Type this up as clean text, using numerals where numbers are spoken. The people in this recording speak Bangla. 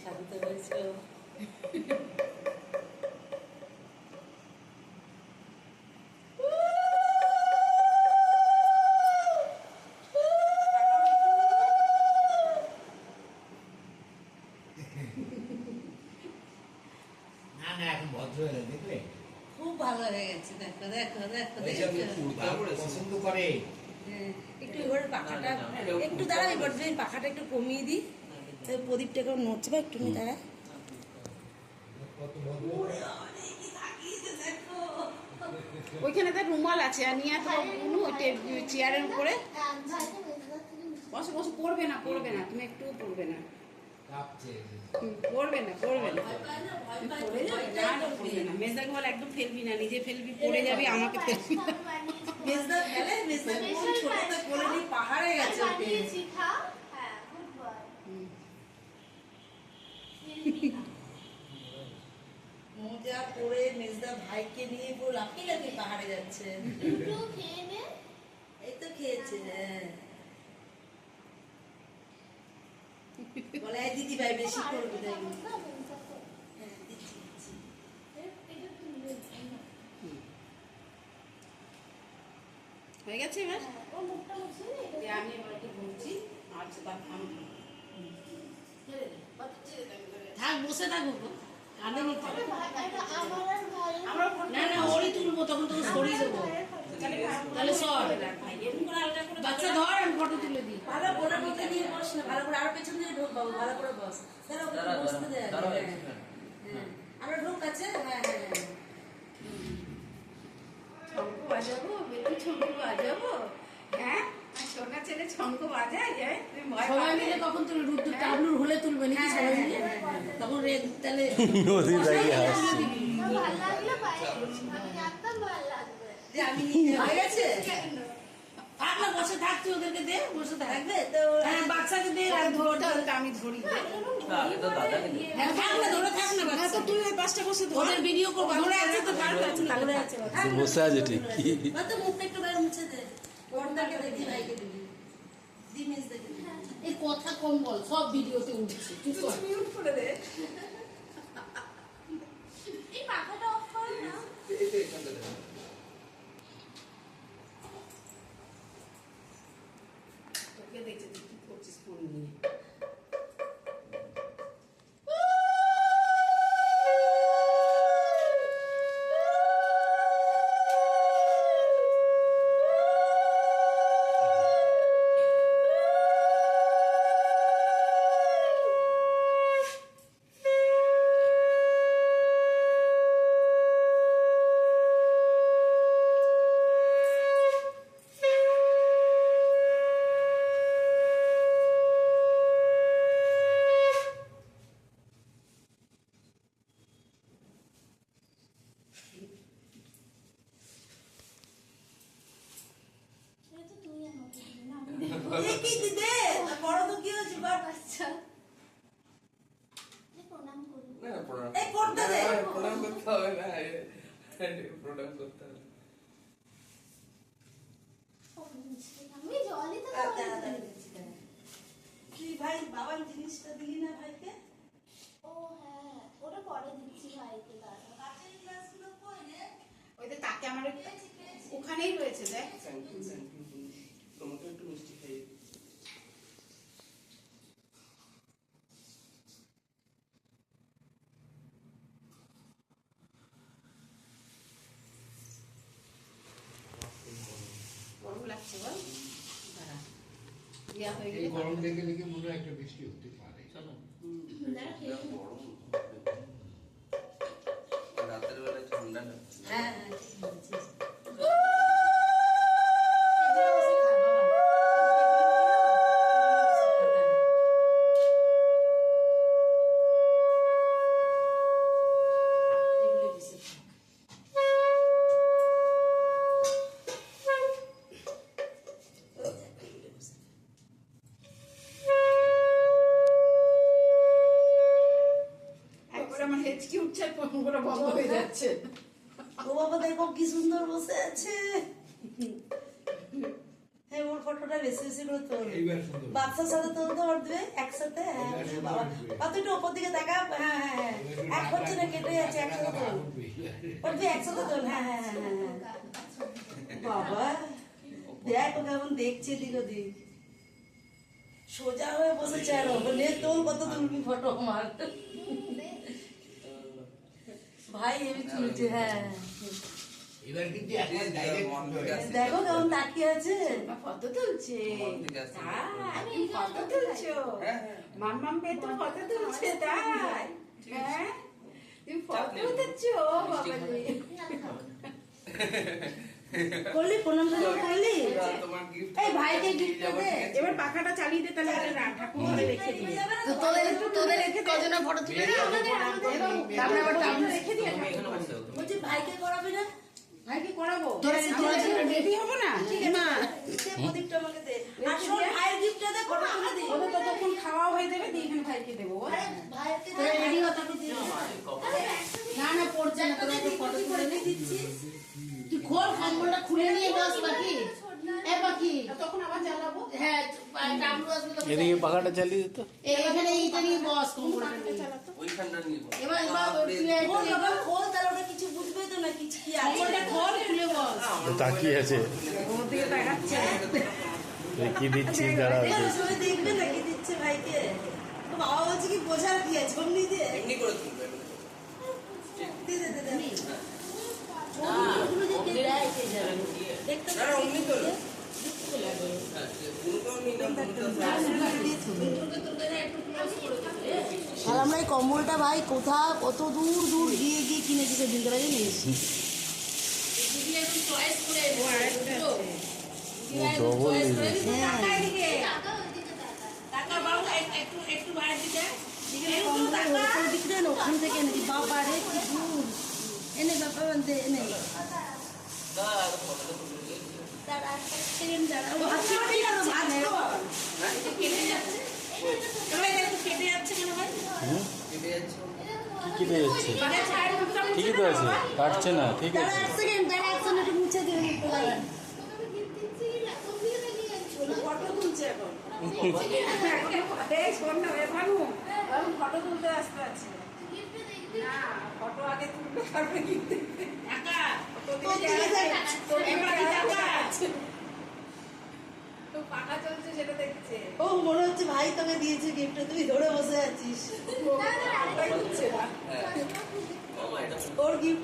শান্ত হয়েছে। না না এখন ভদ্র হয়ে দেখলে খুব ভালো হয়ে গেছে। দেখো দেখো দেখো পছন্দ করে। একটু এবার পাখাটা একটু দাঁড়া, এবার যদি পাখাটা একটু কমিয়ে দিই, প্রদীপটা কেউ নড়ছে বা একটু দাঁড়া। ওইখানে তার রুমাল আছে আর নিয়ে চেয়ারের উপরে বসে বসে। পড়বে না পড়বে না, তুমি একটু পড়বে না, পড়বে না পড়বে না, মেজদাকে বল একদম ফেলবি না, নিজে ফেলবি, পড়ে যাবি, আমাকে ফেলবি না। মেজদা ফেলে, মেজদা ছোটটা করে নিয়ে পাহাড়ে গেছে। মোজা পরে মেজদা ভাইকে নিয়ে পুরো লাফিয়ে লাফিয়ে পাহাড়ে যাচ্ছে। এই তো খেয়েছে। বলে দিদি ভাই বেশি করবে হয়ে গেছে। এবার আমি এবার একটু বলছি। আচ্ছা তার থাক, বসে থাকবো। না না ওরই তুলবো, তখন তোকে সরিয়ে দেবো। তাহলে সর বাচ্চা ধর, আমি ফটো তুলে দিই। ভালো করে মধ্যে নিয়ে বস না, ভালো করে আরো পেছন দিয়ে ঢোক বাবু, ভালো করে বস। বসতে দেয়। আমরা ঢোক আছে। হ্যাঁ হ্যাঁ হ্যাঁ, ছঙ্ক বাজাবো, বেটু ছঙ্ক বাজাবো। হ্যাঁ সোনা ছেলে ছঙ্ক বাজায় যায়। সবাই মিলে কখন তুমি রুদ্র টাবলুর হলে তুলবে নাকি সবাই মিলে? তখন তাহলে আমি হয়ে গেছে। থাক না, বসে থাক, তুই ওদেরকে দে, বসে থাকবে তো। হ্যাঁ বাচ্চাকে দে, আমি ধরি। হ্যাঁ থাক না, ধরে থাক না বাচ্চা। তো তুই ওই পাঁচটা বসে ওদের ভিডিও করবো। ধরে আছে তো, পারবে আছে, ধরে আছে, বসে আছে ঠিক। তো মুখটা একটু বাইরে মুছে দে। ওরটাকে দেখি, ভাইকে দিবি, দি মিস দেখি। এই কথা কম বল, সব ভিডিওতে উঠছে। তুই মিউট করে দে। এই পাখাটা অফ কর না। তোকে দেখছে তুই কি করছিস ফোন নিয়ে। ভাই বাবার জিনিসটা দিলি না ভাইকে? ও হ্যাঁ, ওটা পরে দিচ্ছি ভাইকে। কাচের গ্লাসগুলো কই রে? ওই যে তাকে আমার ওখানেই রয়েছে। দেখ তোমাকে একটু মিষ্টি খাইয়ে গরম লাগছে বল। গরম দেখে দেখে মনে হয় একটা বৃষ্টি হতে পারে। রাতের বেলায় ঠান্ডা না। হ্যাঁ আমার হেঁচকি উঠছে, বন্ধ হয়ে যাচ্ছে। ও বাবা দেখো কি সুন্দর বসে আছে। ওর ফটোটা বেশি বেশি করে তোল। এইবার সুন্দর। বাচ্চার সাথে তুলতে পারবে একসাথে। হ্যাঁ এইবার সুন্দর বাবা উঠবে। বা তুই একটু ওপর দিকে তাকা। হ্যাঁ হ্যাঁ হ্যাঁ এক হচ্ছে না, কেটে যাচ্ছে, একসাথে তোল। উঠবি একসাথে তোল। হ্যাঁ হ্যাঁ হ্যাঁ হ্যাঁ বাবা দেখ ও কেমন দেখছে দিক ওদিক, সোজা হয়ে বসেছে আর নে তোল কত তুলবি ফটো আমার। ভাই এমনি তুলছে। হ্যাঁ এবার কিন্তু একবার ডাইরেক্ট দেখো কেমন তাকিয়ে আছে। ফটো তুলছে। মন থেকে আসছে। তুমি ফটো তুলছো? মাম্মাম পেটু ফটো তুলছে তাই? হ্যাঁ? তুমি ফটো তুলছো? বাবারে। করলি প্রণাম টনাম করলি? তোমার gift এই ভাইকে gift যাবো, দে। ঠিক আছে? এবার পাখাটা চালিয়ে দে, তাহলে এটা ঠাকুর ঘরে রেখে দিই। তো তোদের কজনের ফটো তুলে দিই আমাদের। আমরা আবার টাউন রেখে দিই। তুমি এখানে বসে দাও, তুমি। বলছি ভাইকে করাবি না? ভাইকে করাবো? তোরা রেডি হবো না? না। দে প্রদীপটা আমাকে দে। আর শোন ভাইয়ের গিফটটা দে, ফটো তুলে দিই। ওদের ততক্ষণ খাওয়া হয়ে যাবে, দিয়ে এখানে ভাইকে দেবো। আরে ভাইকে দে, রেডি হতে হবে দিয়ে। না না পড়ছে না, তোরা একটু ফটো তুলে নিয়ে দিচ্ছিস। তুই খোল কম্বলটা খুলে নিয়ে বস বাকি। এ বাকি। তখন আবার জ্বালাবো। হ্যাঁ ডাবলু আসবে তো। এদিকে পাখাটা চালিয়ে দিত। এখানে এইটা নিয়ে বস কম্বলটা নিয়ে। ওইখানটা নিয়ে বসো। এবার তুই খোল বাবা, খোল, তাহলে ওটা কিছু বুঝবে তো না কিছু কি আছে। কম্বলটা খোল, খুলে বস। তাকিয়ে আছে ওর দিকে তাকাচ্ছে। কি দিচ্ছিস দাঁড়া। দেখো সবাই দেখবে না কি দিচ্ছে ভাইকে। তো বাবা বলছে কি বোঝার কি আছে, অমনি দে। এমনি করে তুলবে, এমনি করে। দে দে দে দে। ওগুলো যে কে দেয় কে জানে। দেখতে না, অমনি তোল। দেখতে লাগে। হ্যাঁ, কোনোটাও নিই না, কোনোটাও আর আমরা এই কম্বলটা ভাই কত দূর দূর গিয়ে গিয়ে কিনেছি সেদিন করে জানিস। ডবল ওখান থেকে এনেছি বাবা রে কি দূর এনে বাবা বলতে এনে কেটে যাচ্ছে কেন ভাই? কেটে যাচ্ছে। কি কেটে যাচ্ছে? ঠিকই তো আছে, কাটছে না, ঠিক দাঁড়া আছে। এক সেকেন্ড একটু মুছে দিয়ে ফটো তুলছে এখন। এই শোন না, এখন ফটো তুলতে আসতে আছে। না, ফটো আগে তুলবে, তারপরে কিনতে। তো পাখা চলছে সেটা দেখছে। ও মনে হচ্ছে ভাই তোকে দিয়েছে গিফটটা, তুই ধরে বসে আছিস। ওটাই তুলছে না। হ্যাঁ। বাবা, এটা ওর গিফট